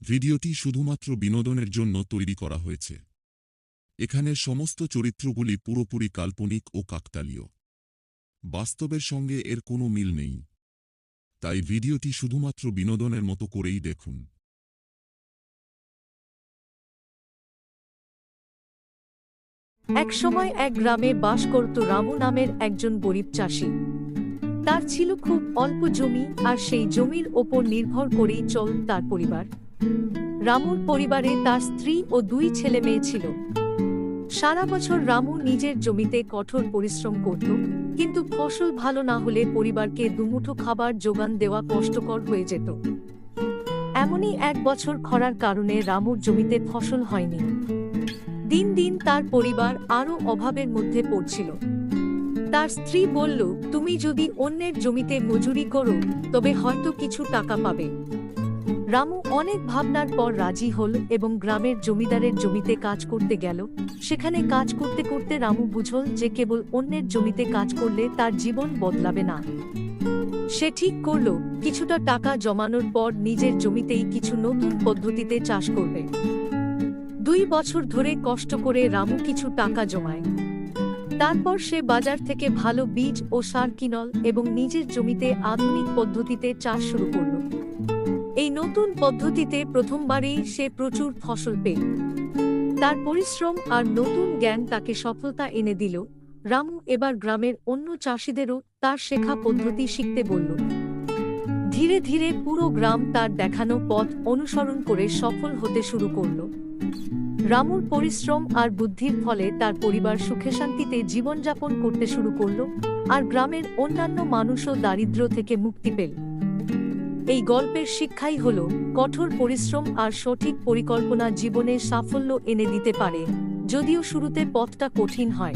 ভিডিওটি শুধুমাত্র বিনোদনের জন্য তৈরি করা হয়েছে। এখানে সমস্ত চরিত্রগুলি পুরোপুরি কাল্পনিক ও কাকতালীয়। বাস্তবের সঙ্গে এর কোনো মিল নেই। তাই ভিডিওটি শুধুমাত্র বিনোদনের মতো করেই দেখুন। একসময় এক গ্রামে বাস করত রামু নামের একজন গরিব চাষি। তার ছিল খুব অল্প জমি, আর সেই জমির ওপর নির্ভর করেই চলত তার পরিবার। রামুর পরিবারে তার স্ত্রী ও 2 ছেলে মেয়ে ছিল। সারা বছর রামু নিজের জমিতে কঠোর পরিশ্রম করত, কিন্তু ফসল ভালো না হলে পরিবারকে দুমুঠো খাবার জোগান দেওয়া কষ্টকর হয়ে যেত। এমনই এক বছর খরার কারণে রামুর জমিতে ফসল হয়নি। দিন দিন তার পরিবার আরও অভাবের মধ্যে পড়ছিল। তার স্ত্রী বলল, তুমি যদি অন্যের জমিতে মজুরি করো তবে হয়তো কিছু টাকা পাবে। রামু অনেক ভাবনার পর রাজি হল এবং গ্রামের জমিদারের জমিতে কাজ করতে গেল। সেখানে কাজ করতে করতে রামু বুঝল যে কেবল অন্যের জমিতে কাজ করলে তার জীবন বদলাবে না। সে ঠিক করল কিছুটা টাকা জমানোর পর নিজের জমিতেই কিছু নতুন পদ্ধতিতে চাষ করবে। 2 বছর ধরে কষ্ট করে রামু কিছু টাকা জমায়। তারপর সে বাজার থেকে ভালো বীজ ও সার কিনল এবং নিজের জমিতে আধুনিক পদ্ধতিতে চাষ শুরু করল। এই নতুন পদ্ধতিতে প্রথমবারেই সে প্রচুর ফসল পেল। তার পরিশ্রম আর নতুন জ্ঞান তাকে সফলতা এনে দিল। রামু এবার গ্রামের অন্য চাষিদেরও তার শেখা পদ্ধতি শিখতে বলল। ধীরে ধীরে পুরো গ্রাম তার দেখানো পথ অনুসরণ করে সফল হতে শুরু করল। রামুর পরিশ্রম আর বুদ্ধির ফলে তার পরিবার সুখে শান্তিতে জীবনযাপন করতে শুরু করল, আর গ্রামের অন্যান্য মানুষও দারিদ্র্য থেকে মুক্তি পেল। এই গল্পের শিক্ষাই হল, কঠোর পরিশ্রম আর সঠিক পরিকল্পনা জীবনে সাফল্য এনে দিতে পারে, যদিও শুরুতে পথটা কঠিন হয়।